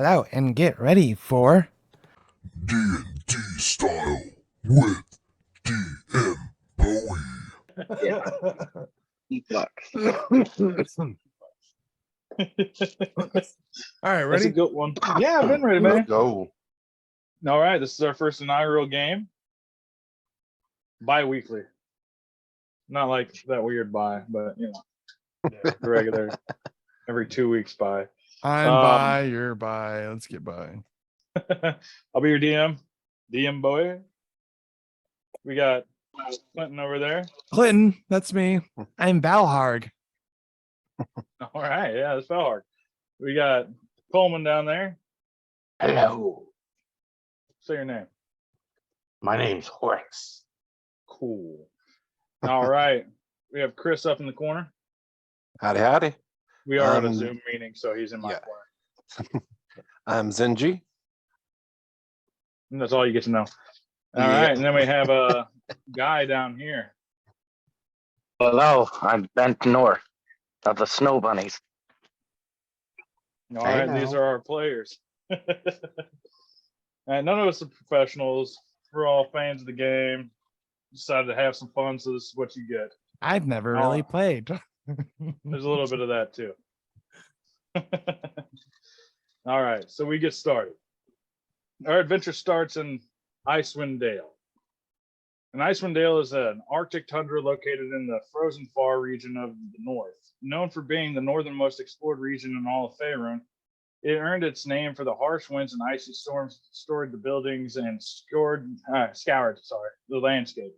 Hello, and get ready for DnD style with DM Bowie. Yeah. Bucks. All right, That's a ready? good one. Yeah, I've been ready, man. Go. All right, this is our first inaugural game. Bi-weekly. Not like that weird bye, but the regular every 2 weeks bye. I'm by, you're by. Let's get by. I'll be your DM Bowie. We got Clinton over there. Clinton, that's me. I'm Valharg. All right, yeah, that's hard. We got Coleman down there. Hello. Say your name. My name's Horace. Cool. All right. We have Chris up in the corner. Howdy, howdy. We are on a Zoom meeting, so he's in my corner. I'm Zenji. And that's all you get to know. All right, and then we have a guy down here. Hello, I'm Bent North of the Snow Bunnies. All right, these are our players. And none of us are professionals. We're all fans of the game. Decided to have some fun, so this is what you get. I've never really played. There's a little bit of that too. All right, so we get started. Our adventure starts in Icewind Dale. And Icewind Dale is an Arctic tundra located in the frozen far region of the north. Known for being the northernmost explored region in all of Faerun, it earned its name for the harsh winds and icy storms that destroyed the buildings and scoured the landscape.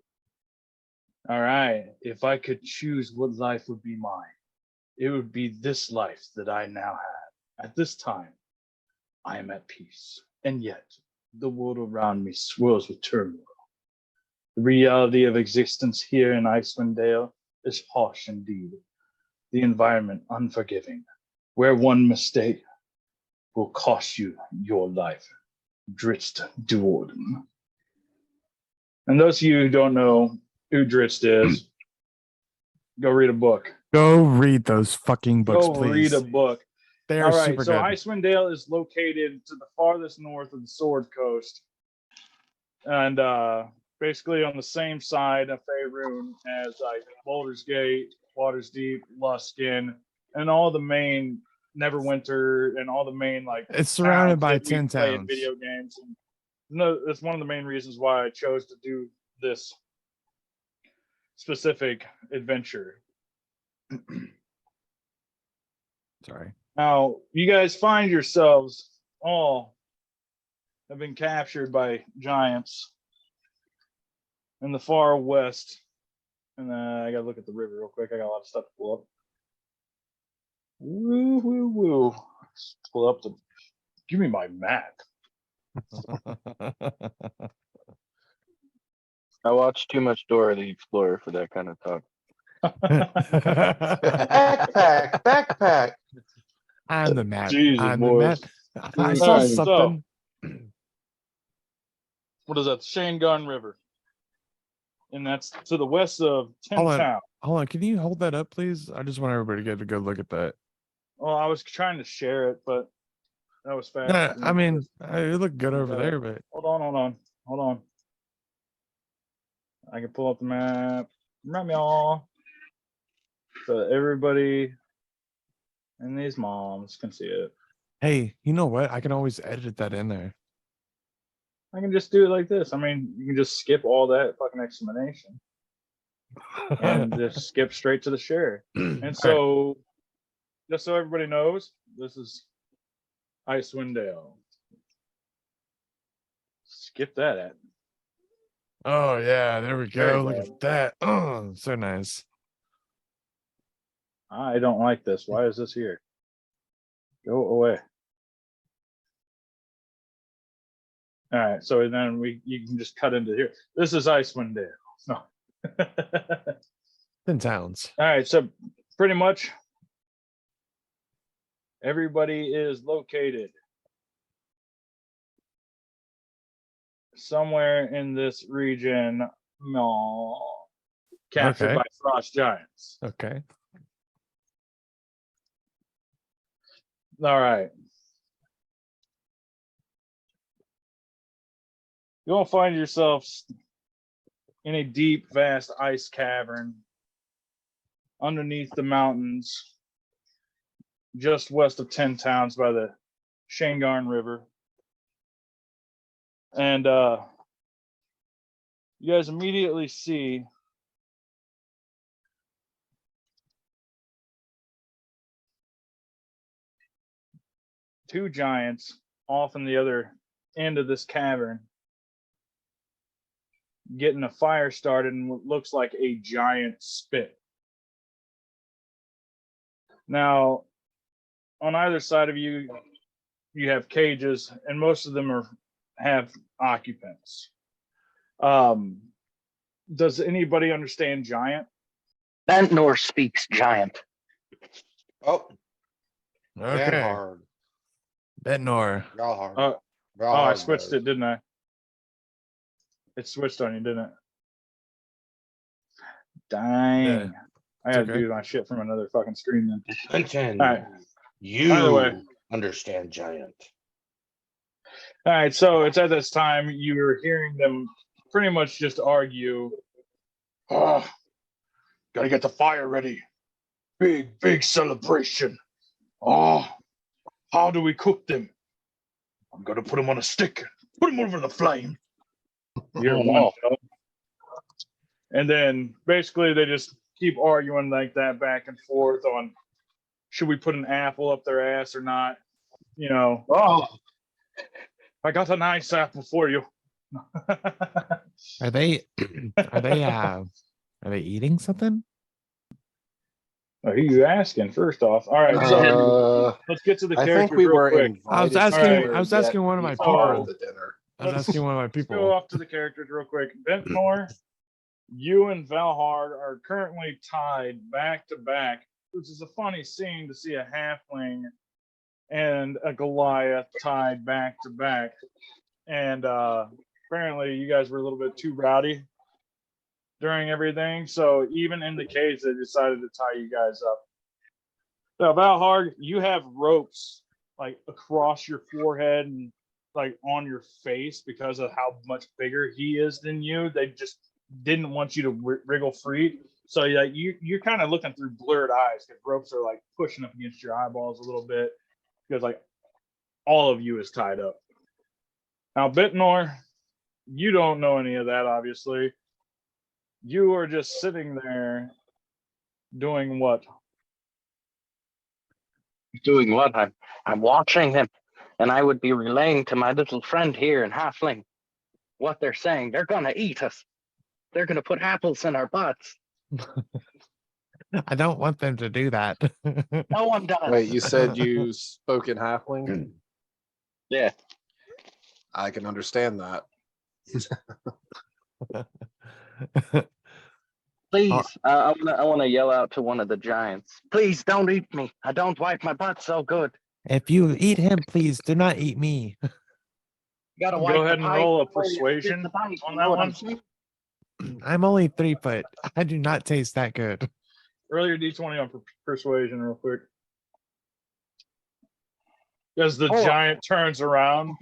All right, if I could choose what life would be mine, it would be this life that I now have. At this time, I am at peace, and yet the world around me swirls with turmoil. The reality of existence here in Icewind Dale is harsh indeed. The environment unforgiving, where one mistake will cost you your life. Dritz Duorden. And those of you who don't know who Dritz is, go read a book. Go read those fucking books, Go please. read a book. They All are right, super so good. Icewind Dale is located to the farthest north of the Sword Coast, and basically on the same side of Faerun as like Baldur's Gate, Waterdeep, Luskin, and all the main Neverwinter, and all the main like. It's surrounded by towns that 10 we play in towns. video games. And no, that's one of the main reasons why I chose to do this specific adventure. Sorry. Now, you guys find yourselves all have been captured by giants in the far west. And I gotta look at the river real quick. I got a lot of stuff to pull up. Woo, woo, woo. Let's pull up the. Give me my map. I watched too much Dora the Explorer for that kind of talk. Backpack. I'm the map. Jesus, I'm the boys. map. I All saw right, something. What is that? Shane Gun River. And that's to the west of Tin Town. Hold on. Can you hold that up, please? I just want everybody to get to go look at that. Well, I was trying to share it, but that was fast. Yeah, I mean, it looked good over there, but Hold on. I can pull up the map. Remember y'all. So everybody and these moms can see it. hey, you know what? I can always edit that in there. I can just do it like this. I mean, you can just skip all that fucking explanation and just skip straight to the share. And so, just so everybody knows, this is Icewind Dale. Skip that at. Oh yeah, there we Very go. Look good. at that. Oh, so nice. I don't like this. Why is this here? Go away. All right, so then you can just cut into here. This is Icewind Dale. No. 10 towns. All right, so pretty much everybody is located somewhere in this region, captured by frost giants. Okay. All right. You'll find yourselves in a deep, vast ice cavern underneath the mountains, just west of 10 Towns by the Shangarn River. And you guys immediately see two giants off in the other end of this cavern getting a fire started in what looks like a giant spit. Now, on either side of you, you have cages, and most of them have occupants. Does anybody understand giant? Ventnor speaks giant. Oh, Okay. Vanhard. Betnor. Valhard. Oh, I Valhard switched does. it, didn't I? It switched on you, didn't it? Dang. Yeah, I gotta okay. do my shit from another fucking screen then. Attention. All right. You By the way. understand giant. All right, so it's at this time you were hearing them pretty much just argue. Oh, gotta get the fire ready. Big celebration. Oh, how do we cook them? I'm gonna put them on a stick, put them over the flame. You're one. Fella. And then basically they just keep arguing like that back and forth on should we put an apple up their ass or not? You know, oh, I got a nice apple for you. Are they are they eating something? Who are you asking? First off, all right. So let's get to the I characters think we real were quick. invited. I was asking. Alright. I was asking one of my So- people. The dinner. I was asking one of my Let's go people. off to the characters real quick. Ventnor, you and Valhard are currently tied back to back, which is a funny scene to see a halfling and a Goliath tied back to back. And apparently you guys were a little bit too rowdy during everything. So even in the cage, they decided to tie you guys up. So Valhard, you have ropes like across your forehead and like on your face because of how much bigger he is than you. They just didn't want you to wriggle free. So yeah, you're kind of looking through blurred eyes because ropes are like pushing up against your eyeballs a little bit because like all of you is tied up. Now, Bitnor, you don't know any of that, obviously. You are just sitting there doing what? Doing what? I'm watching him, and I would be relaying to my little friend here in Halfling what they're saying. They're gonna eat us. They're gonna put apples in our butts. I don't want them to do that. No one does. Wait, you said you spoke in halfling? Yeah. I can understand that. Please, I want to yell out to one of the giants. Please don't eat me. I don't wipe my butt so good. If you eat him, please do not eat me. You gotta Go wipe ahead the and pipe roll a before you spit persuasion the bite, on you that know what one. I'm saying? I'm only 3 foot. I do not taste that good. Roll your d20 on persuasion real quick. As the Oh. giant turns around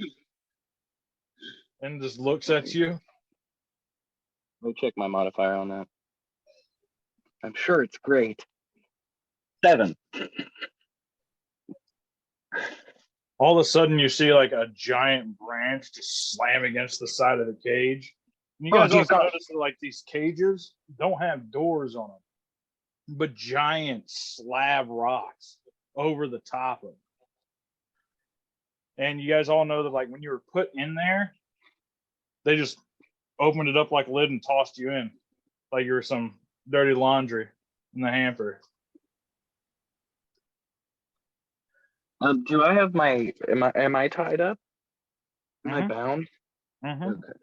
and just looks at you. Let me check my modifier on that. I'm sure it's great. 7. All of a sudden, you see like a giant branch just slam against the side of the cage. And you Oh, guys dear also God. notice that like these cages don't have doors on them, but giant slab rocks over the top of them. And you guys all know that like when you were put in there, they just opened it up like a lid and tossed you in, like you were some dirty laundry in the hamper. Do I have my? Am I tied up? Am I Mhm. bound? Mhm. Okay.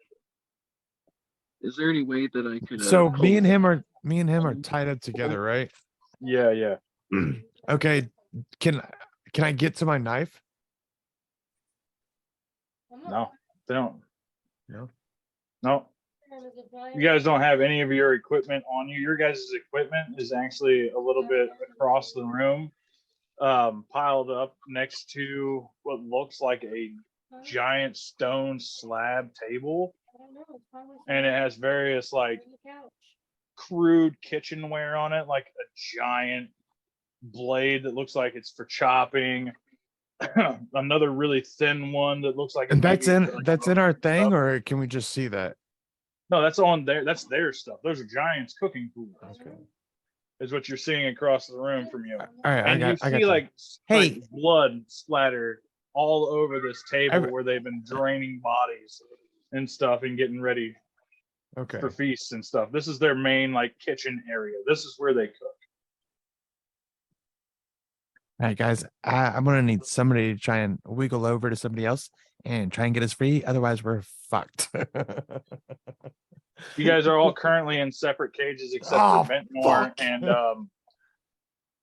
Is there any way that I could? So pull- me and him are tied up together, right? Yeah, yeah. Okay. Can I get to my knife? No, they don't. No. No. You guys don't have any of your equipment on you. Your guys' equipment is actually a little bit across the room, piled up next to what looks like a giant stone slab table and it has various like crude kitchenware on it, like a giant blade that looks like it's for chopping. Another really thin one that looks like And it might be for, like, that's in our thing, stuff. or can we just see that? No, that's on there. That's their stuff. Those are Giants cooking pools. Okay. Is what you're seeing across the room from you. All right, And you I got see you. like Hey. blood splatter all over this table Every- where they've been draining bodies and stuff and getting ready Okay. for feasts and stuff. This is their main like kitchen area. This is where they cook. All right, guys. I'm gonna need somebody to try and wiggle over to somebody else and try and get us free. Otherwise, we're fucked. You guys are all currently in separate cages except Oh, for Ventnor fuck. and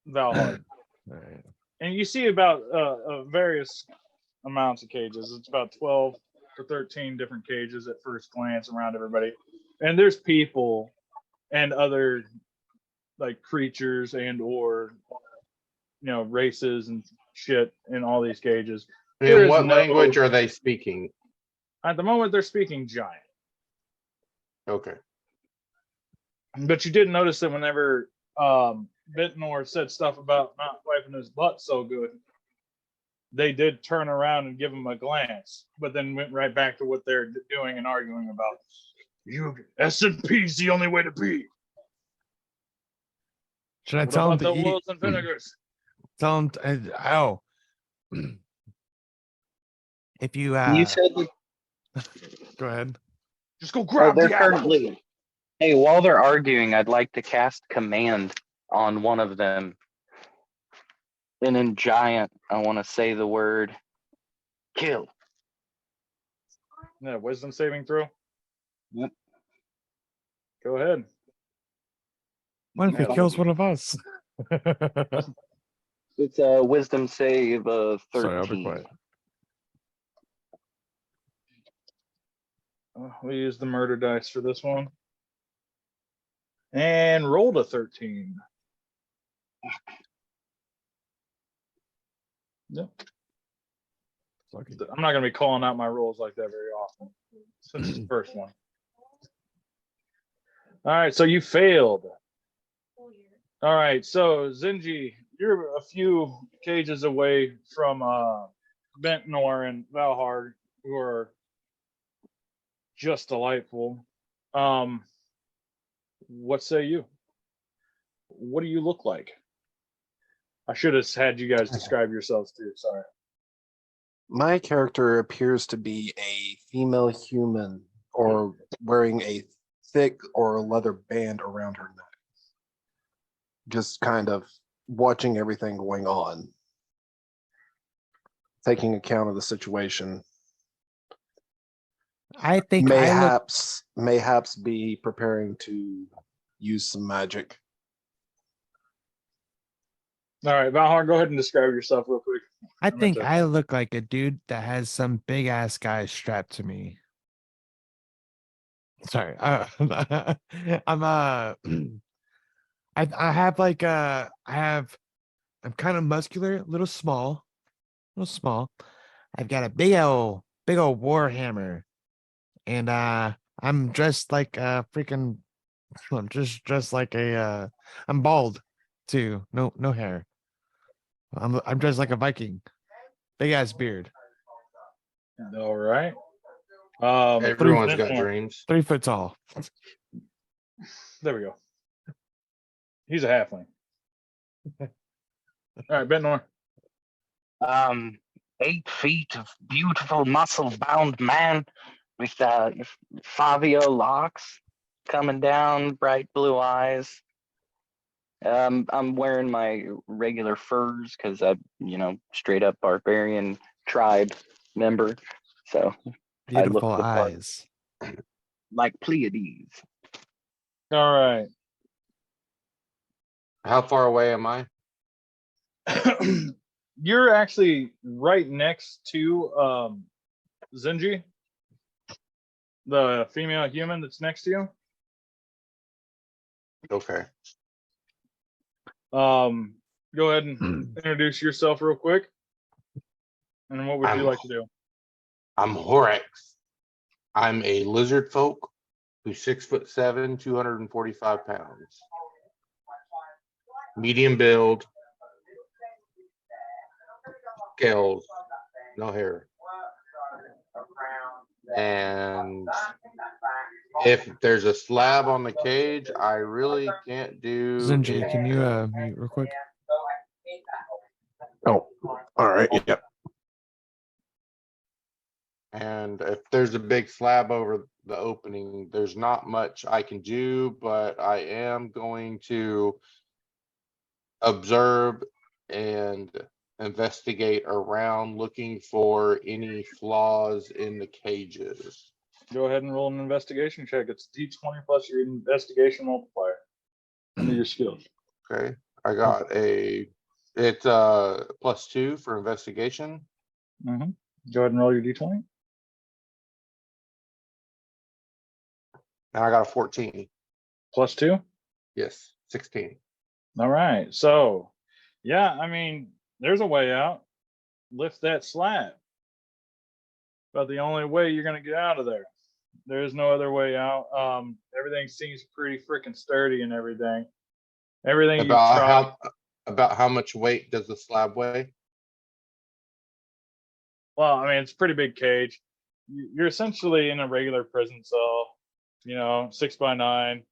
Valhard. All right. And you see about various amounts of cages. It's about 12 to 13 different cages at first glance around everybody. And there's people and other like creatures and or races and shit in all these cages. There In is what no- language are they speaking? At the moment they're speaking Giant. Okay. But you did notice that whenever Ventnor said stuff about not wiping his butt so good, they did turn around and give him a glance, but then went right back to what they're doing and arguing about. You S&P's the only way to be. Should I What tell him about to the eat? oils and vinegars? Tell him. Oh. If you You said that go ahead. Just go grab they're the apple. currently. Hey, while they're arguing, I'd like to cast command on one of them. And in Giant, I want to say the word kill. Yeah, wisdom saving throw. Yep. Go ahead. What if he Yeah, kills one of us? It's a wisdom save 13. Sorry, I'll be quiet. We use the murder dice for this one. And rolled a 13. Yep. Lucky. I'm not going to be calling out my rolls like that very often since it's the first one. All right, so you failed. All right, so Zinji, you're a few cages away from Ventnor and Valhard, who are just delightful. What say you? What do you look like? I should have had you guys describe yourselves too. Sorry. My character appears to be a female human or wearing a thick or leather band around her neck. Just kind of watching everything going on, taking account of the situation. I think I look. Mayhaps be preparing to use some magic. All right, Valhar, go ahead and describe yourself real quick. I meant think to- I look like a dude that has some big ass guy strapped to me. Sorry, I'm I have like I'm kind of muscular, a little small. I've got a big old war hammer, and I'm dressed like a freaking. I'm just dressed like a. I'm bald, too. No hair. I'm dressed like a Viking, big ass beard. All right. Everyone's got Ventnor. dreams. 3 foot tall. There we go. He's a halfling. All right, Ventnor. 8 feet of beautiful muscle-bound man with Fabio locks coming down, bright blue eyes. I'm wearing my regular furs because I'm, straight up barbarian tribe member. So I look Beautiful the part. eyes. Like Pleiades. All right. How far away am I? You're actually right next to Zinji, the female human that's next to you. Okay. Go ahead and introduce yourself real quick. And what would you like to do? I'm Horax. I'm a lizard folk who's 6'7", 245 pounds. Medium build. Scales, no hair. And if there's a slab on the cage, I really can't do Zinji, can you anything. mute real quick? Oh, all right. Yep. And if there's a big slab over the opening, there's not much I can do, but I am going to observe and investigate around looking for any flaws in the cages. Go ahead and roll an investigation check. It's D20 plus your investigation multiplier under your skills. Okay, I got it's +2 for investigation. Mm-hmm. Go ahead and roll your D20. And I got a 14. +2. Yes, 16. All right. So, yeah, I mean, there's a way out. Lift that slab. But the only way you're going to get out of there. There is no other way out. Everything seems pretty freaking sturdy and everything. Everything you try. About how much weight does the slab weigh? Well, I mean, it's a pretty big cage. You're essentially in a regular prison cell, 6x9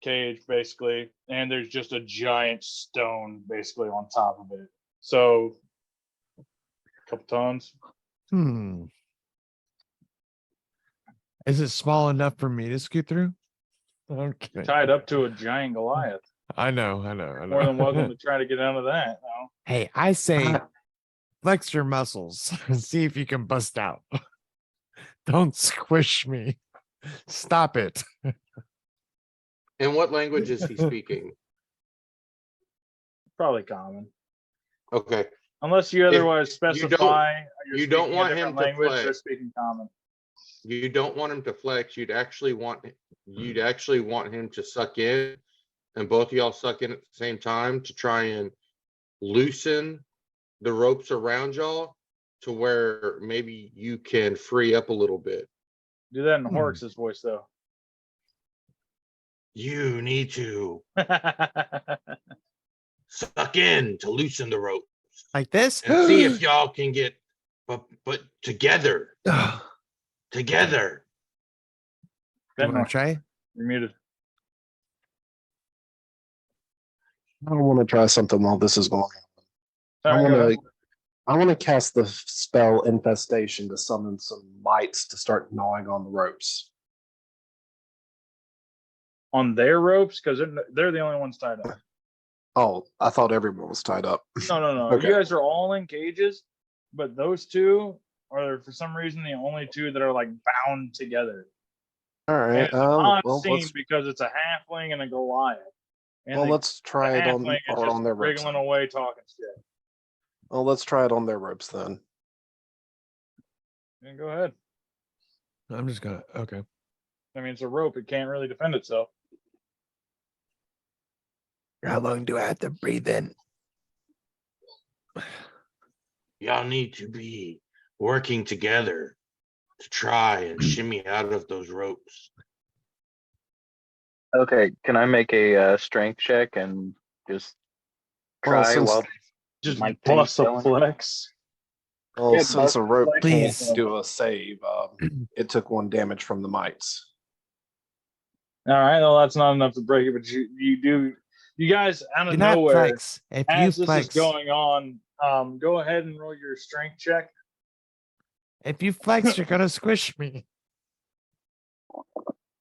cage basically, and there's just a giant stone basically on top of it. So, a couple tons. Is it small enough for me to scoot through? Okay. Tied up to a giant Goliath. I know. More than welcome to try to get out of that. No? Hey, I say flex your muscles and see if you can bust out. Don't squish me. Stop it. In what language is he speaking? Probably common. Okay. Unless you otherwise specify you don't want him to language, flex. they're speaking common. You don't want him to flex. You'd actually want him to suck in, and both of y'all suck in at the same time to try and loosen the ropes around y'all to where maybe you can free up a little bit. Do that in Horrocks' voice though. You need to suck in to loosen the rope Like this? and see if y'all can get, but together. You Together. want to try? You're muted. I want to try something while this is going on. All right, go ahead. I want to cast the spell Infestation to summon some mites to start gnawing on the ropes. On their ropes, because they're the only ones tied up. Oh, I thought everyone was tied up. No. Okay. You guys are all in cages, but those two are for some reason the only two that are like bound together. All And right. it's an odd Well, scene because it's a halfling and a Goliath. And let's try it on, halfling is just on their ropes. wriggling away talking shit. Well, let's try it on their ropes then. Yeah, go ahead. I'm just gonna. Okay. I mean, it's a rope; it can't really defend itself. How long do I have to breathe in? Y'all need to be working together to try and shimmy out of those ropes. Okay, can I make a strength check and just Well, try since- while Just my bust a thing's flex. Well, Yeah, since a rope please. can't do a save, it took 1 damage from the mites. All right, well, that's not enough to break it, but you guys out Do of not nowhere, flex. If you as this flex, is going on, go ahead and roll your strength check. if you flex, you're gonna squish me.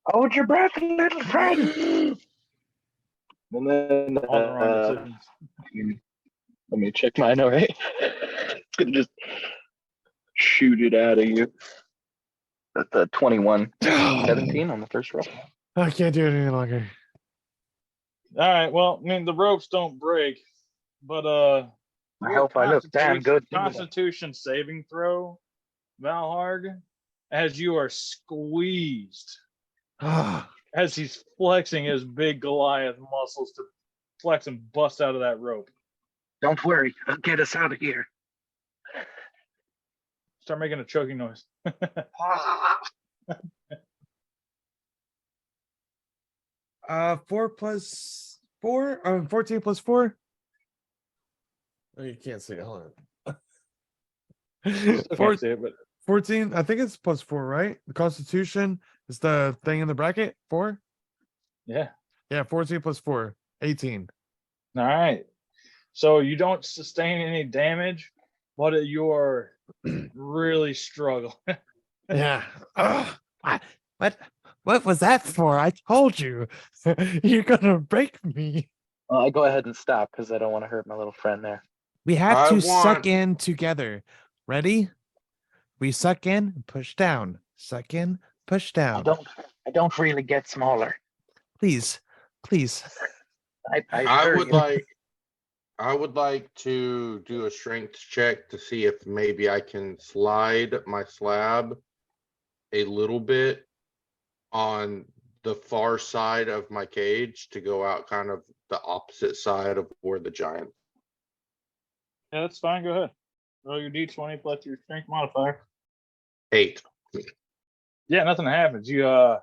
hold your breath, little friend. And then All the wrong decisions. let me check mine. All right, it's gonna just shoot it out of you. That's a 21, 17 on the first roll. I can't do it any longer. All right, well, I mean, the ropes don't break, but I hope I look damn good. Constitution saving throw, Valharg, as you are squeezed, as he's flexing his big Goliath muscles to flex and bust out of that rope. Don't worry, I'll get us out of here. Start making a choking noise. 4 plus 4, 14 plus 4. Oh, you can't see it. Hold on. Still can't see it, but 14. I think it's plus 4, right? The Constitution is the thing in the bracket. 4. yeah. Yeah, 14 plus 4, 18. All right. So you don't sustain any damage, but you're really struggling. Yeah. Ugh. What was that for? I told you. You're gonna break me. I go ahead and stop because I don't want to hurt my little friend there. We have I to suck want- in together. Ready? We suck in, push down. Suck in, push I down. don't really get smaller. Please. Please. I heard would you. like I would like to do a strength check to see if maybe I can slide my slab a little bit on the far side of my cage to go out kind of the opposite side of where the giant. Yeah, that's fine. Go ahead. Roll your d20 plus your strength modifier. 8. Yeah, nothing happens. You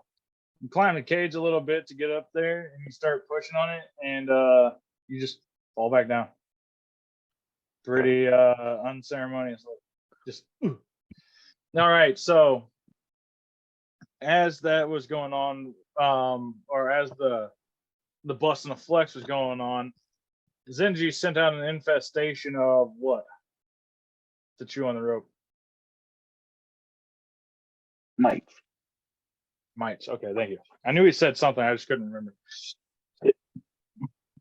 climb the cage a little bit to get up there, and you start pushing on it, and you just fall back down. Pretty unceremoniously. Just all right. So as that was going on, or as the bust and the flex was going on, Zenji sent out an infestation of what? To chew on the rope. Mites. Mites. Okay, thank you. I knew he said something. I just couldn't remember. And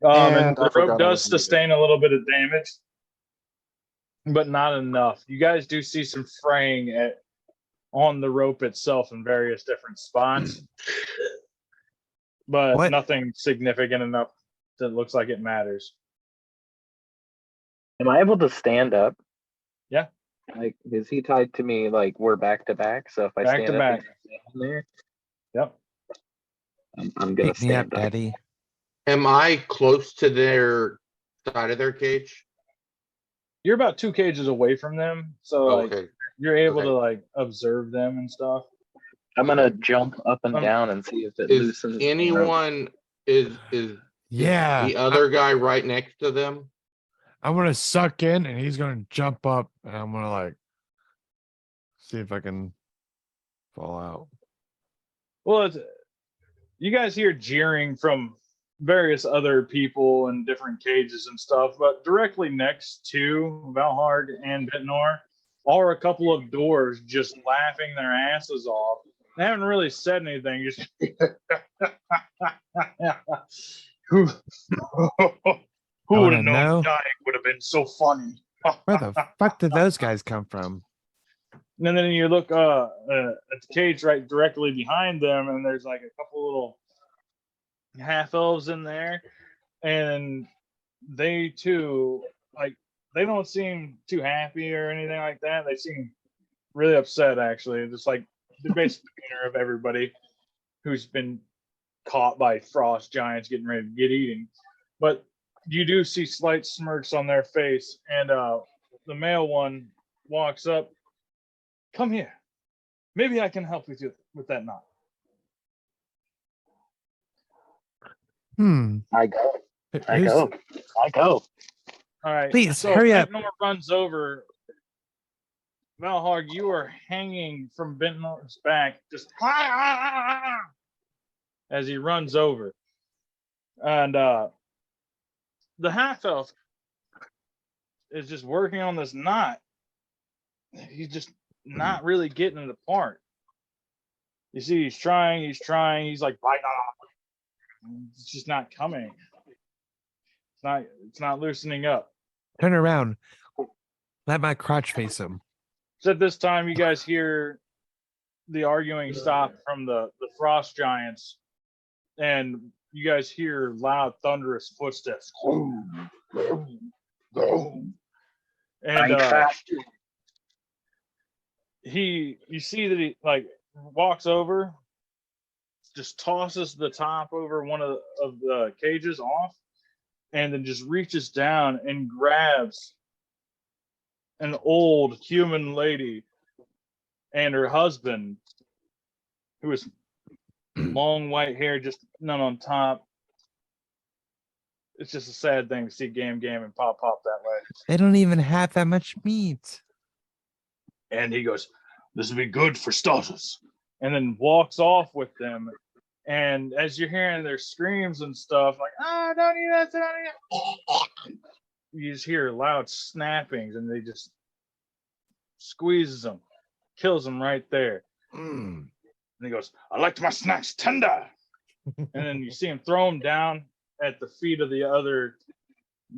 And I the forgot rope I does was muted. sustain a little bit of damage, but not enough. You guys do see some fraying on the rope itself in various different spots, but What? nothing significant enough that looks like it matters. Am I able to stand up? Yeah. Like, is he tied to me like we're back to back? So if I Back stand to up back. and stand there, Yep. I'm gonna Pick me up, stand up. Daddy. Am I close to their side of their cage? You're about 2 cages away from them, so like Okay. you're able Okay. to like observe them and stuff. I'm gonna jump up and Um, down and see if it Is loosens. the rope. anyone is Yeah. the other guy right next to them? I'm gonna suck in and he's gonna jump up and I'm gonna like see if I can fall out. Well, you guys hear jeering from various other people in different cages and stuff, but directly next to Valhard and Bitnor are a couple of doors just laughing their asses off. They haven't really said anything, just who would wanna have known know? dying would have been so funny. Where the fuck did those guys come from? And then you look at the cage right directly behind them, and there's like a couple little half elves in there, and they too, like, they don't seem too happy or anything like that. They seem really upset, actually. Just like the basic demeanor of everybody who's been caught by frost giants getting ready to get eaten. But you do see slight smirks on their face, and the male one walks up. Come here. Maybe I can help you with that knot. I go. I Who's- go. I go. All right. Please, so hurry up. Bentnor runs over. Valhard, you are hanging from Bentnor's back, just as he runs over. And the half elf is just working on this knot. He's just not really getting it apart. You see, he's trying, he's like biting on. It's just not coming. It's not loosening up. Turn around. Let my crotch face him. So at this time, you guys hear the arguing stop from the frost giants, and you guys hear loud, thunderous footsteps. And Fight faster. you see that he like walks over, just tosses the top over one of the cages off, and then just reaches down and grabs an old human lady and her husband who has long white hair, just none on top. It's just a sad thing to see Gam and Pop that way. They don't even have that much meat. And he goes, "This will be good for starters," and then walks off with them. And as you're hearing their screams and stuff, like, don't eat that, don't eat that," you just hear loud snappings, and they just squeezes them, kills them right there. Mm. And he goes, "I liked my snacks tender." And then you see him throw him down at the feet of the other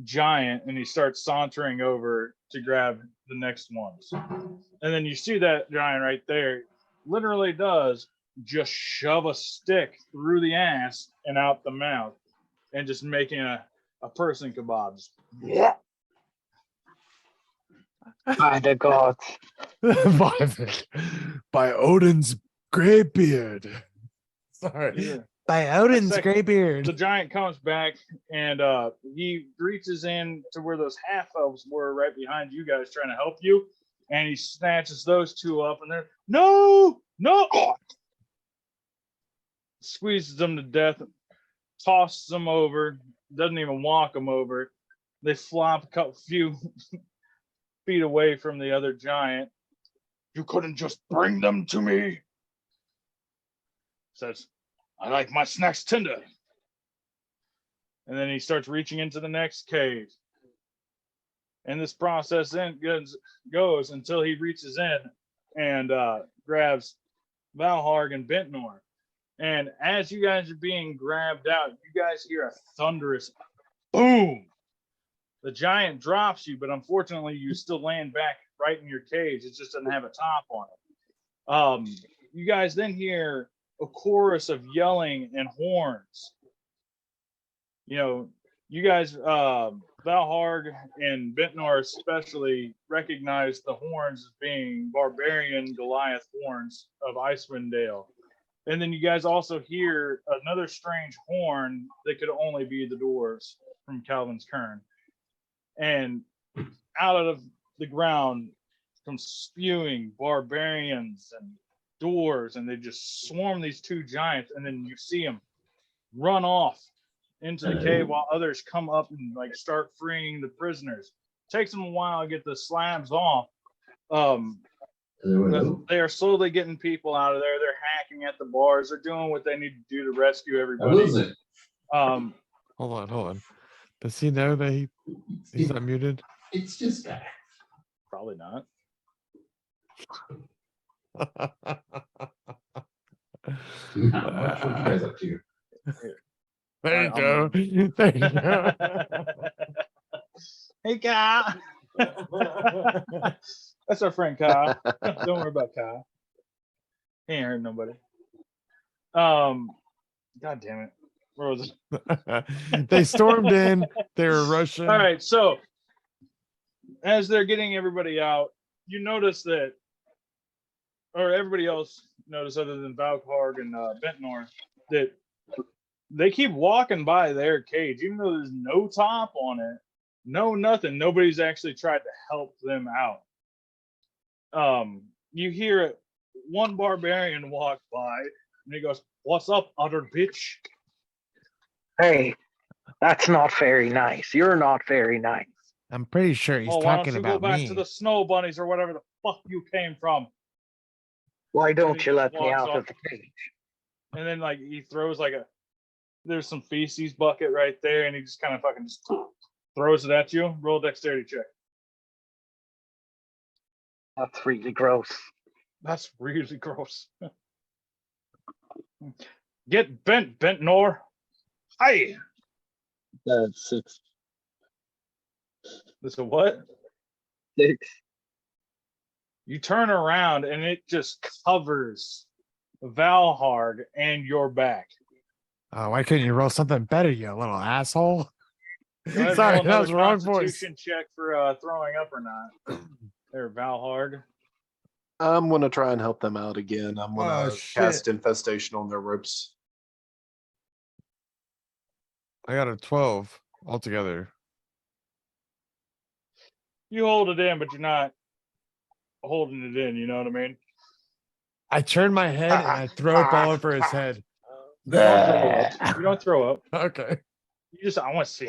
giant, and he starts sauntering over to grab the next ones. And then you see that giant right there literally does just shove a stick through the ass and out the mouth, and just making a person kebab. Just, By the gods. by Odin's gray beard. Sorry. Yeah. By Odin's Second, gray beard. the giant comes back, and he reaches in to where those half elves were right behind you guys trying to help you, and he snatches those two up, and they're no, squeezes them to death, tosses them over, doesn't even walk them over. They flop a few feet away from the other giant. "You couldn't just bring them to me?" Says, "I like my snacks tender." And then he starts reaching into the next cage. And this process then goes until he reaches in and grabs Valharg and Bentnor. And as you guys are being grabbed out, you guys hear a thunderous boom. The giant drops you, but unfortunately, you still land back right in your cage. It just doesn't have a top on it. You guys then hear a chorus of yelling and horns. You know, you guys, Valharg and Bentnor especially, recognize the horns as being barbarian Goliath horns of Icewind Dale. And then you guys also hear another strange horn that could only be the dwarves from Calvin's Kern. And out of the ground comes spewing barbarians and dwarves, and they just swarm these two giants, and then you see them run off into the cave while others come up and like start freeing the prisoners. Takes them a while to get the slabs off. They are slowly getting people out of there. They're hacking at the bars. They're doing what they need to do to rescue everybody. Hold on. Does he know that he's not muted? It's just Probably not. not much. What are you guys up to? There you go. There you go. Hey, Kyle. That's our friend Kyle. Don't worry about Kyle. He ain't hurt nobody. God damn it. Where was it? They stormed in. They were rushing. All right, so as they're getting everybody out, you notice that, or everybody else notice other than Valkarg and Bentnor, that they keep walking by their cage, even though there's no top on it, no nothing. Nobody's actually tried to help them out. You hear one barbarian walk by, and he goes, "What's up, utter bitch?" Hey, that's not very nice. You're not very nice. I'm pretty sure he's Why talking don't you about go back me. to the snow bunnies or whatever the fuck you came from? Why don't he you just let me walks out off. of the cage? And then like he throws like there's some feces bucket right there, and he just kind of fucking just throws it at you. Roll a dexterity check. That's really gross. That's really gross. Get bent, Bentnor. Hi. That's 6. This a what? 6. You turn around and it just covers Valharg and your back. Why couldn't you roll something better, you little asshole? Go ahead and Sorry, roll that another was the wrong voice. Constitution check for throwing up or not. There, Valharg. I'm gonna try and help them out again. I'm gonna Oh, cast shit. infestation on their ropes. I got a 12 altogether. You hold it in, but you're not holding it in. You know what I mean? I turn my head and I throw up all over his head. You don't throw up. You don't throw up. Okay. You just, I want to see.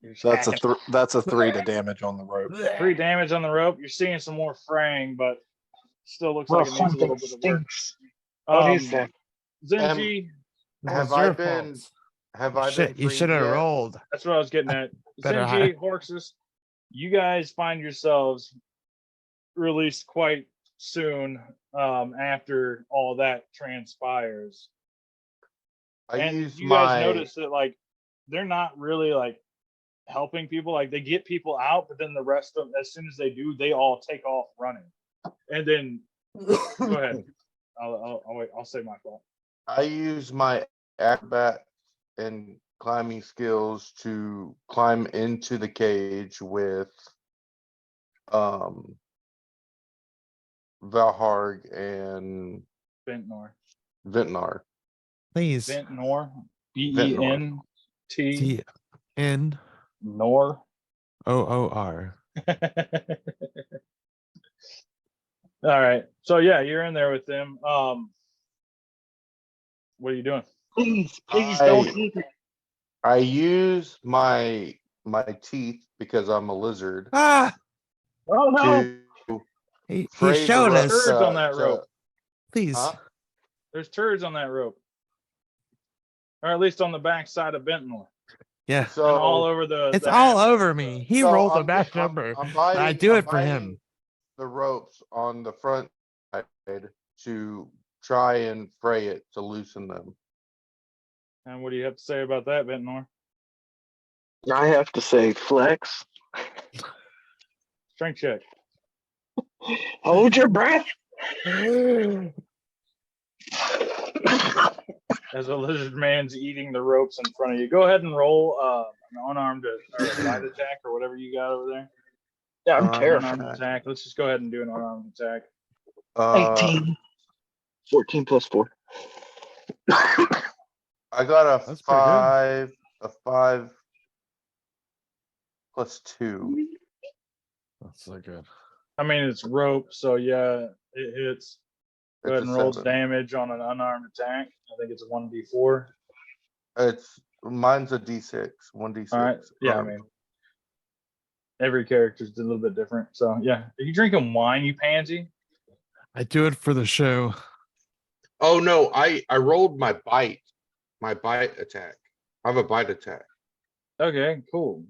You're just That's hacking. that's a 3 to damage on the rope. 3 damage on the rope. You're seeing some more fraying, but still looks Well, like it needs a little something bit of work. stinks. What is that? Zenji, This Have is I your been- fault. Have I been Shit, you freed should have yet? rolled. that's what I was getting at. Better Zenji, Horxus, you guys find yourselves released quite soon after all that transpires. I And use you guys my notice that like they're not really like helping people. Like they get people out, but then the rest of them, as soon as they do, they all take off running. And then go ahead. I'll wait. I'll say my fault. I use my acrobat and climbing skills to climb into the cage with Valharg and Ventnor. Vintnar. Please. Ventnor. Ventnor. BENT T-N-O-O-R. Nor. All right. So yeah, you're in there with them. What are you doing? Please, please I- don't eat me. I use my teeth because I'm a lizard Ah! Oh no! to He fray the showed rope us. Turds on that rope. Please. Huh? There's turds on that rope. Or at least on the back side of Ventnor. Yeah. So And all over the It's the all hatch. over me. He so rolled a I'm- bad I'm- number. I'm but I biting- do I'm it for him. biting the ropes on the front side to try and fray it to loosen them. And what do you have to say about that, Ventnor? I have to say, flex. Strength check. Hold your breath. As a lizard man's eating the ropes in front of you. Go ahead and roll an unarmed or a side attack or whatever you got over there. Yeah, I'm Unarmed terrified. Unarmed attack. Let's just go ahead and do an unarmed attack. 18. 14 plus 4. I got That's pretty good. a 5 plus 2. That's so good. I mean, it's rope, so yeah, it hits. Go ahead It's and a roll 7. damage on an unarmed attack. I think it's a 1d4. Mine's a D6, 1d6. All right. Yeah, I mean, every character's a little bit different. So yeah, are you drinking wine, you pansy? I do it for the show. Oh no, I rolled my bite attack. I have a bite attack. Okay, cool.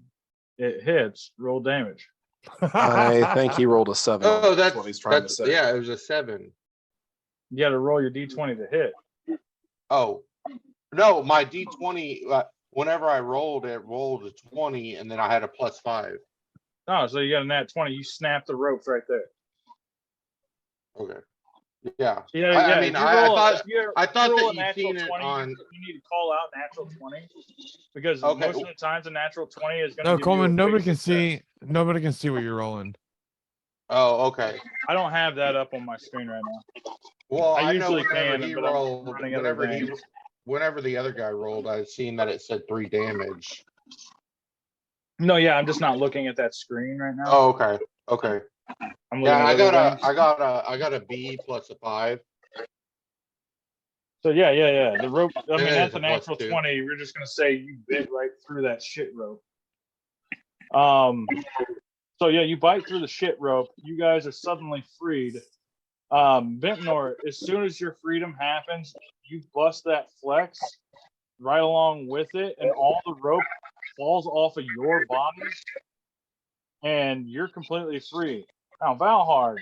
It hits. Roll damage. I think he rolled a 7. Oh, that's what he's trying to say. yeah, it was a 7. You got to roll your d20 to hit. Oh, no, my D20. Whenever I rolled, it rolled a 20, and then I had a plus 5. Oh, so you got a nat 20. You snap the ropes right there. Okay. Yeah. Yeah, I mean, if you I roll- thought if you- I if you thought roll that a you'd natural seen it 20, on. You need to call out natural 20 because Okay. most of the times a natural 20 is going to No, give Coleman, you a nobody big can success. see. Nobody can see what you're rolling. Oh, okay. I don't have that up on my screen right now. Well, I I know usually whenever can, he but I'm rolled, running other things. whenever the other guy rolled, I seen that it said 3 damage. No, yeah, I'm just not looking at that screen right now. Oh, okay. Okay. I'm looking Yeah, at other things. I got a B plus a 5. So yeah. The rope. I mean, It that's is a a plus natural 2. 20. We're just gonna say you bit right through that shit rope. So yeah, you bite through the shit rope. You guys are suddenly freed. Ventnor, as soon as your freedom happens, you bust that flex right along with it, and all the rope falls off of your body, and you're completely free. Now, Valhard,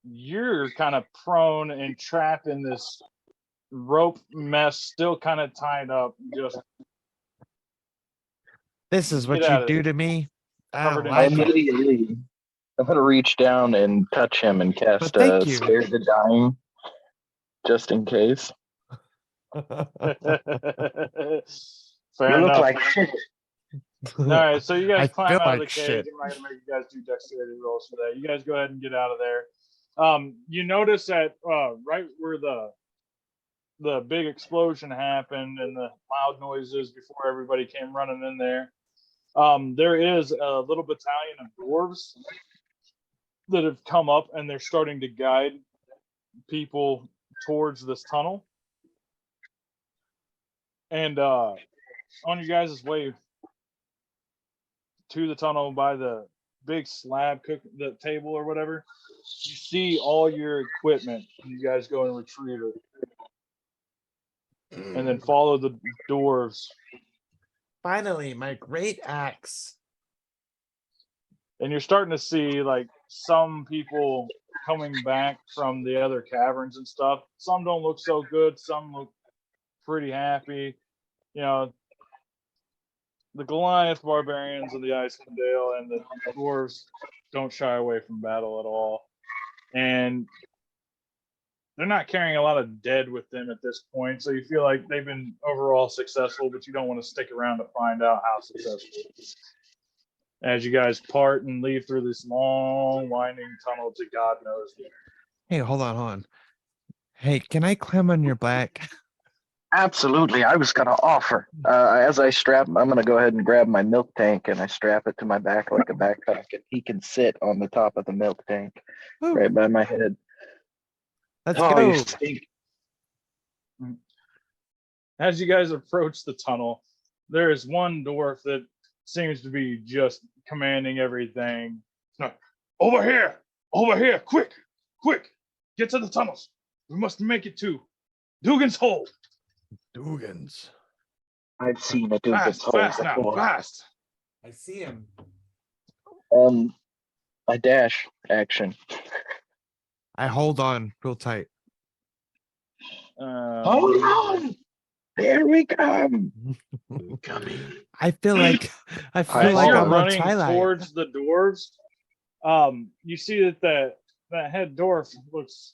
you're kind of prone and trapped in this rope mess, still kind of tied up. Just This is what Get out you of do to me. I Covered don't in like it. Immediately, I'm gonna reach down and touch him and cast thank you. Scared to Dying, just in case. fair You look enough. like shit. All right, so you guys I climb feel out of the like cage. shit. I'm not gonna make you guys do dexterity rolls for that. You guys go ahead and get out of there. You notice that right where the big explosion happened and the loud noises before everybody came running in there. There is a little battalion of dwarves that have come up and they're starting to guide people towards this tunnel. And on your guys' way to the tunnel by the big slab the table or whatever, you see all your equipment. You guys go and retrieve it. And then follow the dwarves. Finally, my great axe. And you're starting to see like some people coming back from the other caverns and stuff. Some don't look so good, some look pretty happy. You know, the Goliath barbarians of the Icewind Dale and the dwarves don't shy away from battle at all. And they're not carrying a lot of dead with them at this point, so you feel like they've been overall successful, but you don't want to stick around to find out how successful. As you guys part and leave through this long, winding tunnel to God knows where. Hey, hold on. Hey, can I climb on your back? Absolutely. I was going to offer. As I strap, I'm going to go ahead and grab my milk tank and I strap it to my back like a backpack, and he can sit on the top of the milk tank Ooh, right by my head. let's Oh, go. you stink. As you guys approach the tunnel, there is one dwarf that seems to be just commanding everything. Over here, quick, get to the tunnels. We must make it to Dugan's Hole. Dugan's. I've seen a Dugan's hole Fast now, before. fast. I see him. A dash action. I hold on real tight. Hold on. There we come. Coming. I feel like As I'm you're on running Twilight. towards the dwarves, you see that head dwarf looks,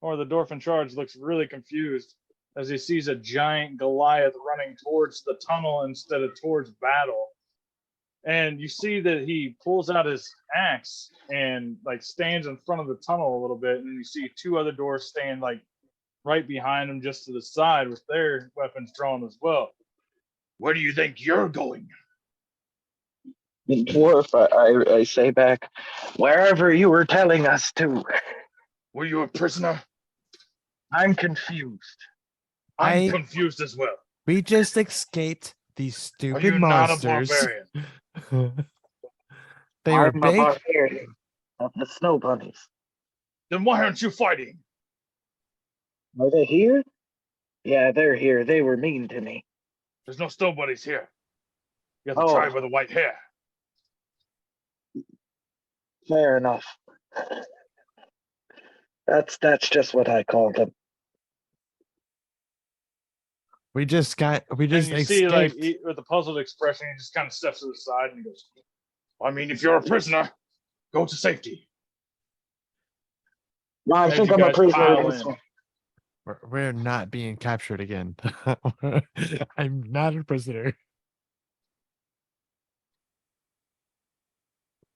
or the dwarf in charge looks really confused as he sees a giant Goliath running towards the tunnel instead of towards battle. And you see that he pulls out his axe and like stands in front of the tunnel a little bit, and you see two other dwarves stand like right behind him just to the side with their weapons drawn as well. Where do you think you're going? Dwarf, I say back, wherever you were telling us to. Were you a prisoner? I'm confused. I'm I- confused as well. We just escaped these Are stupid you not a monsters. barbarian? They were I'm a big. barbarian of the snow bunnies. Then why aren't you fighting? Are they here? Yeah, they're here. They were mean to me. There's no snow buddies here. You have to Oh. try with the white hair. Fair enough. That's just what I call them. We just And you escaped. see, like, with a puzzled expression, he just kind of steps to the side and he goes, I mean, if you're a prisoner, go to safety. No, I As think you I'm a guys prisoner pile in this in. one. We're not being captured again. I'm not a prisoner.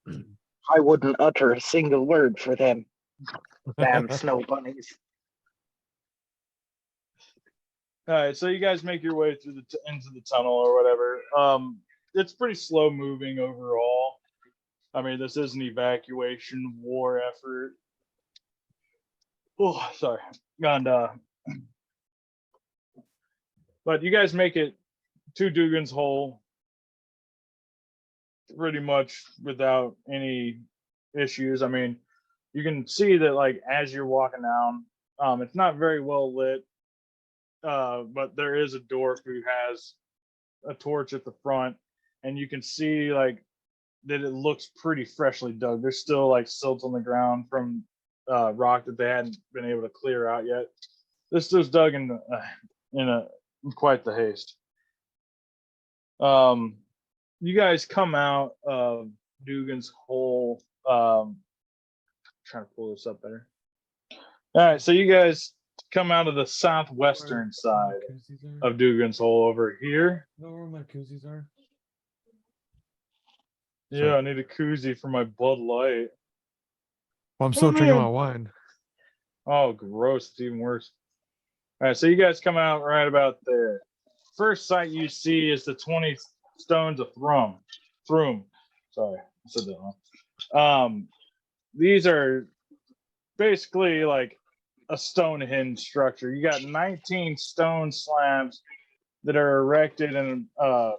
I wouldn't utter a single word for them. Damn snow bunnies. All right, so you guys make your way through into the tunnel or whatever. It's pretty slow moving overall. I mean, this is an evacuation war effort. Oh, sorry. And but you guys make it to Dugan's Hole pretty much without any issues. I mean, you can see that like as you're walking down, it's not very well lit. But there is a dwarf who has a torch at the front, and you can see like that it looks pretty freshly dug. There's still like silt on the ground from rock that they hadn't been able to clear out yet. This was dug in quite the haste. You guys come out of Dugan's Hole. Trying to pull this up better. All right, so you guys come out of the southwestern side of Dugan's Hole over here. You know where my koozies are? Yeah, I need a koozie for my Bud Light. Well, I'm still drinking man. my wine. Oh, gross. It's even worse. All right, so you guys come out right about there. First sight you see is the 20 stones of Thrum. Sorry, I said that wrong. these are basically like a Stonehenge structure. You got 19 stone slabs that are erected in a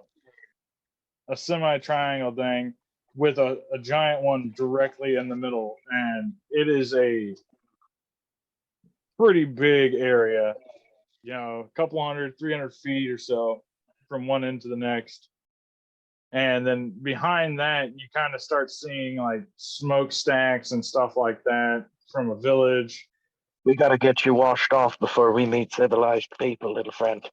semi-triangle thing with a giant one directly in the middle, and it is a pretty big area, you know, a couple 300 feet or so from one end to the next. And then behind that, you kind of start seeing like smokestacks and stuff like that from a village. We gotta get you washed off before we meet civilized people, little friend.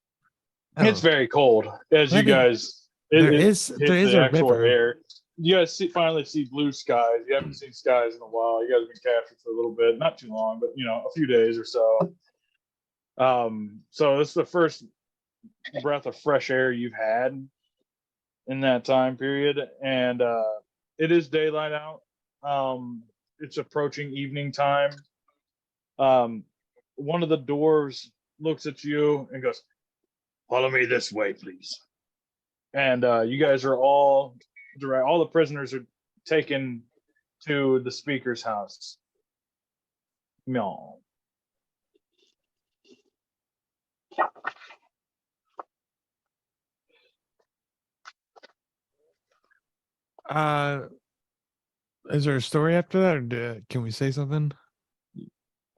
It's very cold as Let you me- guys. there It is hit there is the a actual river. air. You guys finally see blue skies. You haven't seen skies in a while. You guys have been captured for a little bit, not too long, but you know, a few days or so. So this is the first breath of fresh air you've had in that time period, and it is daylight out. It's approaching evening time. One of the dwarves looks at you and goes, "Follow me this way, please." And you guys are all the prisoners are taken to the speaker's house. No. Is there a story after that, or can we say something?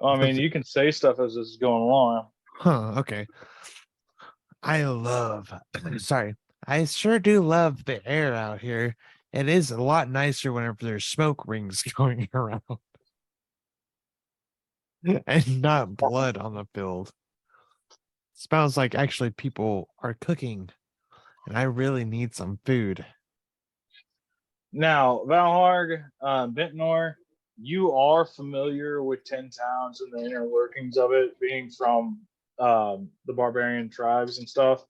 I mean, you can say stuff as this is going along. Huh, okay. I love, sorry, I sure do love the air out here. It is a lot nicer whenever there's smoke rings going around and not blood on the field. Smells like actually people are cooking, and I really need some food. Now, Valharg, Bentnor, you are familiar with 10 Towns and the inner workings of it, being from the barbarian tribes and stuff.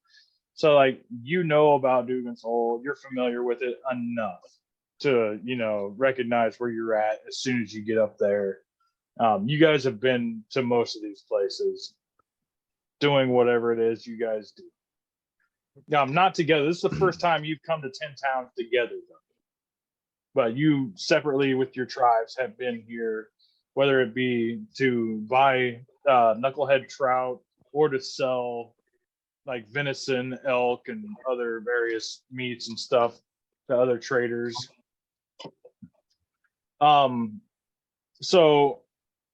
So, like, you know about Dugan's Hole. You're familiar with it enough to, you know, recognize where you're at as soon as you get up there. You guys have been to most of these places doing whatever it is you guys do. Now, I'm not together. This is the first time you've come to 10 Towns together, though. But you separately with your tribes have been here, whether it be to buy knucklehead trout or to sell like venison, elk, and other various meats and stuff to other traders. So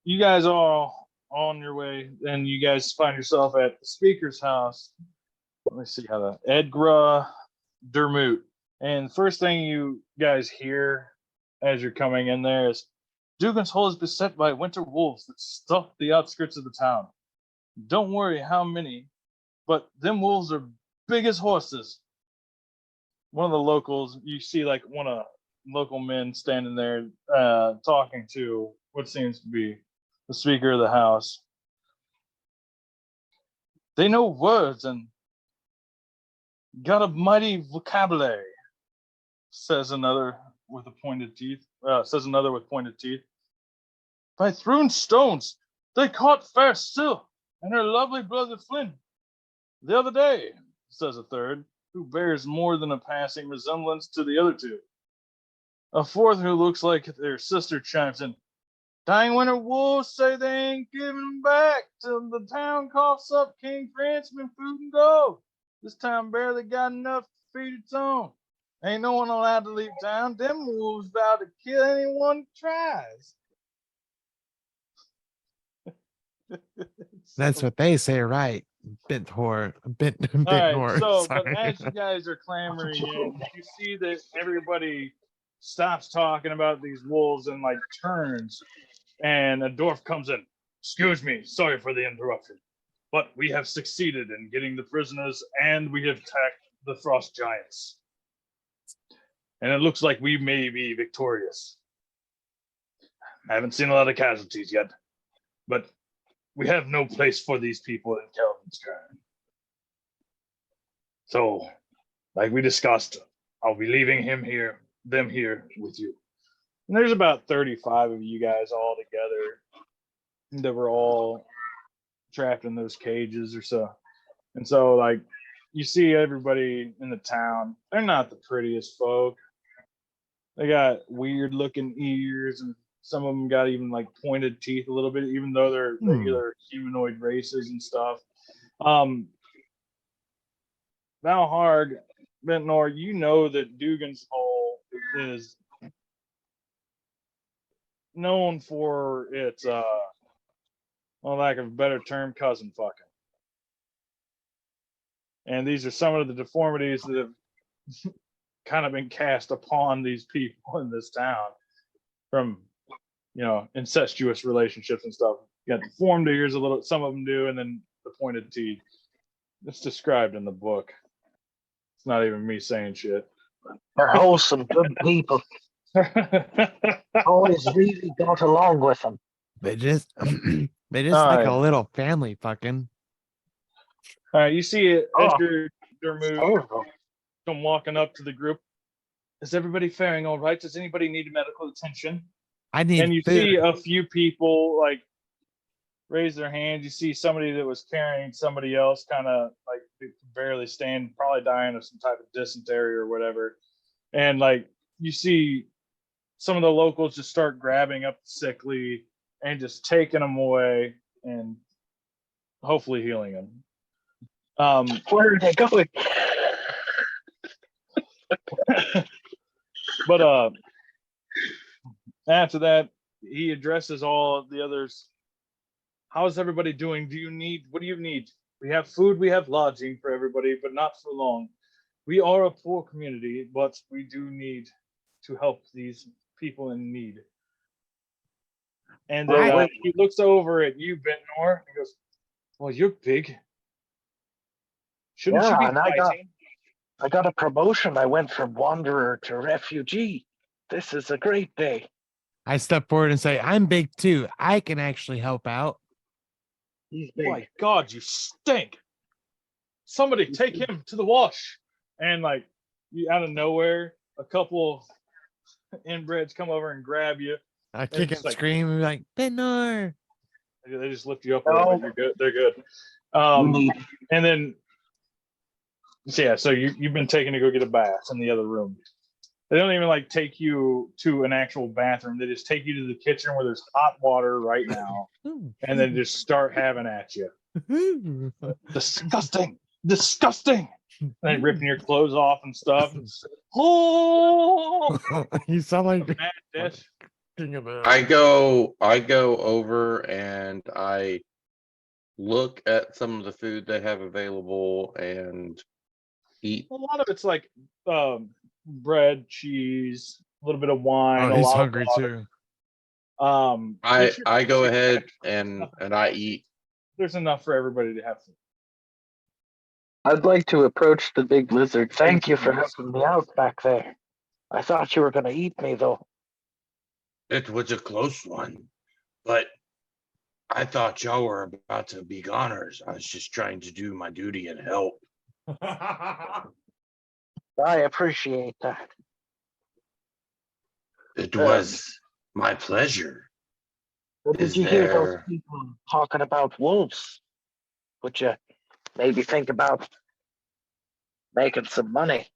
you guys are on your way, and you guys find yourself at the speaker's house. Let me see how to Edgra Dermot. And first thing you guys hear as you're coming in there is Dugan's Hole is beset by winter wolves that stalk the outskirts of the town. Don't worry how many, but them wolves are big as horses. One of the locals, you see like one of local men standing there talking to what seems to be the Speaker of the House. They know words and got a mighty vocabulary, says another with pointed teeth. By thrown stones, they caught fair Syl and her lovely brother Flynn the other day, says a third, who bears more than a passing resemblance to the other two. A fourth, who looks like their sister, chimes in, "Dying winter wolves say they ain't giving back till the town coughs up King Franceman food and gold. This town barely got enough to feed its own. Ain't no one allowed to leave town. Them wolves about to kill anyone who tries." That's what they say, right? Bent All right, so but as you guys are clamoring in, you see that everybody stops talking about these wolves and like turns, and a dwarf comes in. "Excuse me, sorry for the interruption, but we have succeeded in getting the prisoners, and we have attacked the frost giants, and it looks like we may be victorious. I haven't seen a lot of casualties yet, but we have no place for these people in Kelvin's Cairn. So, like we discussed, I'll be leaving them here with you." And there's about 35 of you guys all together that were all trapped in those cages or so. And so, like, you see everybody in the town. They're not the prettiest folk. They got weird looking ears and Some of them got even like pointed teeth a little bit, even though they're regular humanoid races and stuff. Valharg, Ventnor, you know that Dugan's Hole is known for its, well, lack of a better term, cousin fucking. And these are some of the deformities that have kind of been cast upon these people in this town from, incestuous relationships and stuff. You got deformed ears a little, some of them do, and then the pointed teeth. It's described in the book. It's not even me saying shit. They're wholesome, good people. Always really got along with them. They just like Alright. a little family fucking. All right, you see Oh. Edgar Dermot Terrible. come walking up to the group. Is everybody faring all right? Does anybody need medical attention? I need And you food. see a few people like raise their hands. You see somebody that was carrying somebody else, kind of like barely stand, probably dying of some type of dysentery or whatever. And like you see some of the locals just start grabbing up the sickly and just taking them away and hopefully healing them. Where are they going? But after that, he addresses all of the others. How's everybody doing? What do you need? We have food, we have lodging for everybody, but not for long. We are a poor community, but we do need to help these people in need. And then he looks over at you, Bentnor, and goes, well, you're big. Shouldn't you be and fighting? I got a promotion. I went from wanderer to refugee. This is a great day. I step forward and say, I'm big too. I can actually help out. He's Oh my God, you stink. Somebody take him to the wash. And like you out of nowhere, a couple inbreds come over and grab you. I kick just and like- scream and be like, Benor. They just lift you up a little bit. You're good. They're good. And then so you've been taken to go get a bath in the other room. They don't even like take you to an actual bathroom. They just take you to the kitchen where there's hot water right now, and then just start having at you. Disgusting, disgusting. And then ripping your clothes off and stuff. Oh, You sound like mad dish. king of the. I go over and I look at some of the food they have available and eat. A lot of it's like bread, cheese, a little bit of wine. Oh, a he's lot of hungry water. too. I go ahead and I eat. There's enough for everybody to have food. I'd like to approach the big lizard. Thank you for helping me out back there. I thought you were going to eat me, though. It was a close one, but I thought y'all were about to be goners. I was just trying to do my duty and help. I appreciate that. It was my pleasure. Well, did Is you hear those there- people talking about wolves? Would you maybe think about making some money?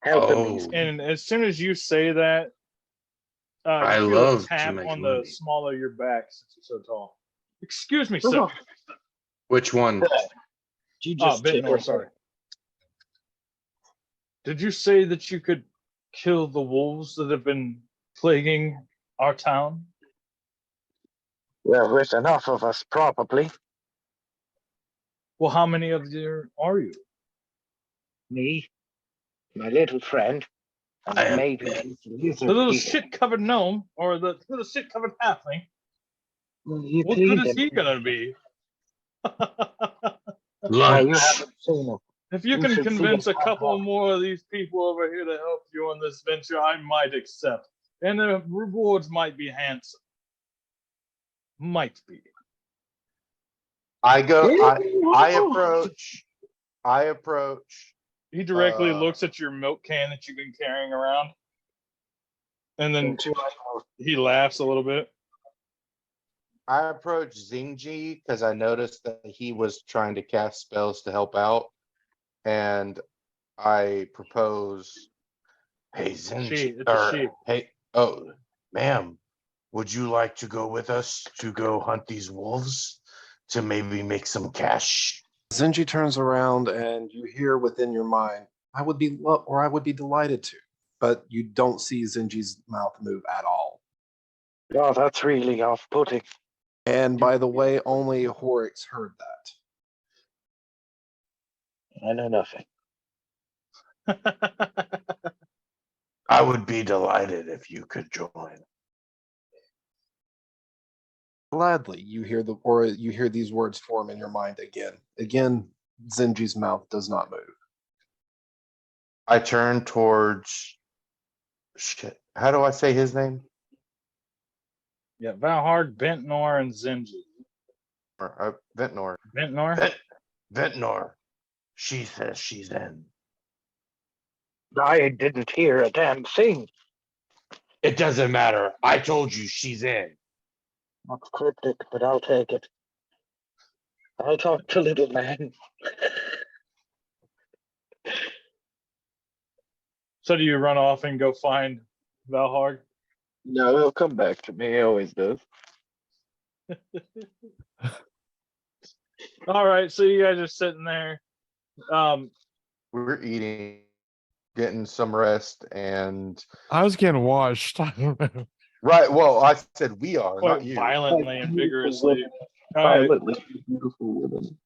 Helping these. Oh, And as soon as you say that, I you feel a love to tap make on money. the small of your back since you're so tall. Excuse me, sir. Oh, which one? you Oh, just Bentnor, sorry. Did you say that you could kill the wolves that have been plaguing our town? Well, with enough of us, probably. Well, how many of you are you? Me, my little friend, and I am- maybe these lizard The little people. shit-covered gnome or the little shit-covered halfling? Well, you What see good is them. he gonna be? Well, you Lunch. haven't seen them. If you You can should see convince a them. couple more of these people over here to help you on this venture, I might accept. And the rewards might be handsome. Might be. I He directly Uh, looks at your milk can that you've been carrying around. And then he laughs a little bit. I approached Zingji because I noticed that he was trying to cast spells to help out. And I propose, hey She, Zingji, it's a she. hey, oh, ma'am, would you like to go with us to go hunt these wolves to maybe make some cash? Zenji turns around and you hear within your mind, I would be I would be delighted to, but you don't see Zenji's mouth move at all. Oh, that's really off-putting. And by the way, only Horix heard that. I know nothing. I would be delighted if you could join. Gladly, you hear these words form in your mind again. Again, Zenji's mouth does not move. I turn towards shit. How do I say his name? Yeah, Valhard, Bentnor, and Zenji. Or Ventnor. Bentnor? Ventnor. She says she's in. I didn't hear a damn thing. It doesn't matter. I told you she's in. That's cryptic, but I'll take it. I'll talk to little man. So do you run off and go find Valhard? No, he'll come back to me. He always does. All right, so you guys are sitting there. We're eating, getting some rest, and I was getting washed. I don't know. right. Well, I said we are, Quite not you. violently and Beautiful vigorously. women. All right, Violently beautiful women.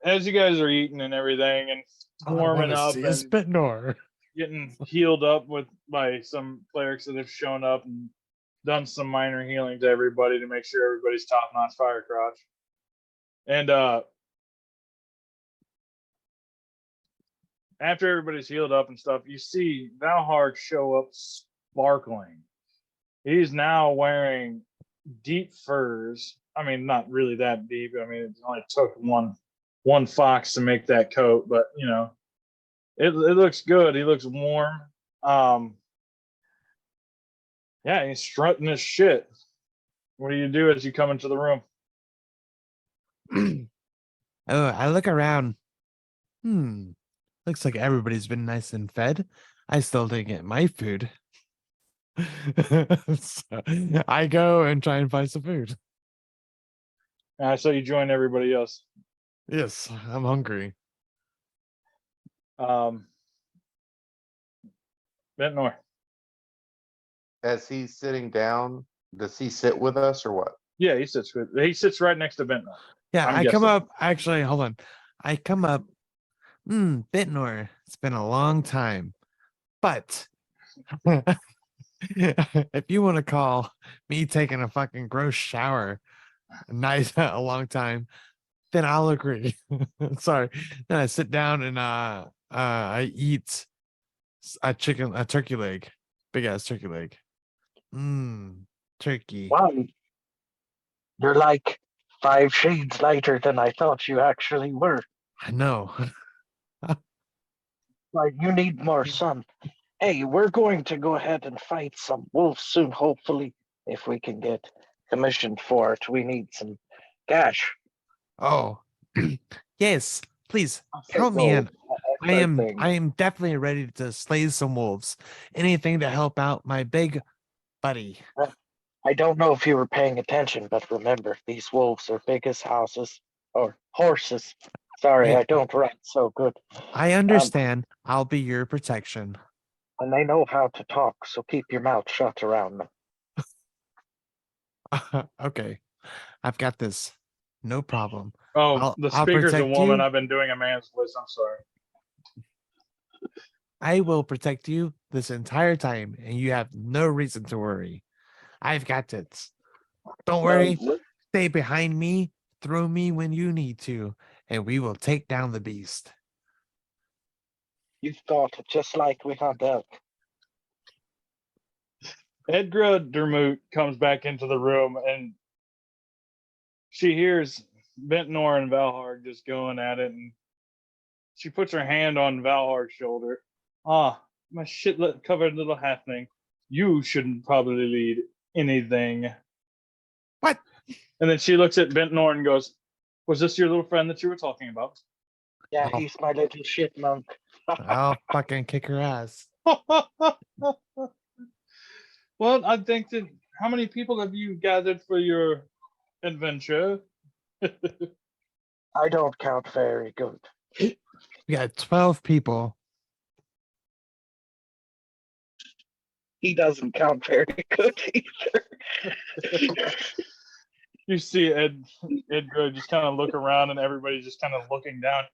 as you guys are eating and everything and All I warming wanna up see and is Spitnor. getting healed up by some clerics that have shown up and done some minor healing to everybody to make sure everybody's top notch fire crotch. And after everybody's healed up and stuff, you see Valhard show up sparkling. He's now wearing deep furs. I mean, not really that deep. I mean, it only took one fox to make that coat, but you know, it looks good. He looks warm. Yeah, he's strutting his shit. What do you do as you come into the room? Oh, I look around. Looks like everybody's been nice and fed. I still didn't get my food. So, I go and try and find some food. So you join everybody else. Yes, I'm hungry. Bentnor. As he's sitting down, does he sit with us or what? Yeah, he sits right next to Bentnor. Yeah, I'm I come guessing. up. Actually, hold on. I come up. Bitnor, it's been a long time, but if you want to call me taking a fucking gross shower nice a long time, then I'll agree. Sorry. Then I sit down and I eat a turkey leg, big ass turkey leg. Turkey. Wow. You're like 5 shades lighter than I thought you actually were. I know. Like, you need more sun. Hey, we're going to go ahead and fight some wolves soon, hopefully, if we can get commissioned for it. We need some cash. Oh, yes. Please count me in. I am definitely ready to slay some wolves. Anything to help out my big buddy. I don't know if you were paying attention, but remember, these wolves are big as houses or horses. Sorry, Yeah. I don't ride so good. I understand. I'll be your protection. And they know how to talk, so keep your mouth shut around them. Okay, I've got this. No problem. Oh, the I'll speaker's a protect woman. you. I've been doing a man's voice. I'm sorry. I will protect you this entire time, and you have no reason to worry. I've got it. Don't worry. Stay behind me. Throw me when you need to, and we will take down the beast. You thought it just like we had elk. Edgra Dermot comes back into the room and she hears Bentnor and Valhard just going at it, and she puts her hand on Valhard's shoulder. Ah, my shit covered little halfling. You shouldn't probably lead anything. What? And then she looks at Bentnor and goes, "Was this your little friend that you were talking about?" Yeah, Oh. he's my little shit monk. I'll fucking kick her ass. Well, I think that how many people have you gathered for your adventure? I don't count very good. We got 12 people. He doesn't count very good either. You see Edgar just kind of look around, and everybody's just kind of looking down,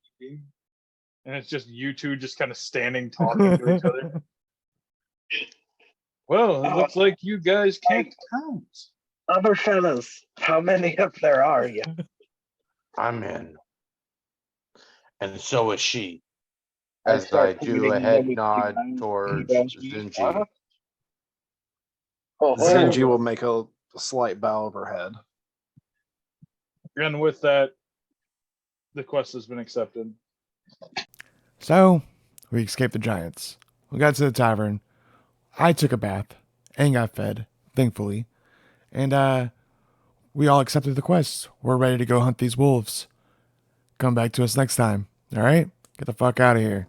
and it's just you two just kind of standing talking to each other. Well, it looks like you guys can't count. Other fellas, how many of there are you? I'm in. And so is she. As I start do a pointing head really nod behind towards you guys. Zinji. Oh, Zenji will make a slight bow of her head. And with that, the quest has been accepted. So, we escaped the giants. We got to the tavern. I took a bath and got fed, thankfully. And we all accepted the quest. We're ready to go hunt these wolves. Come back to us next time. All right? Get the fuck out of here.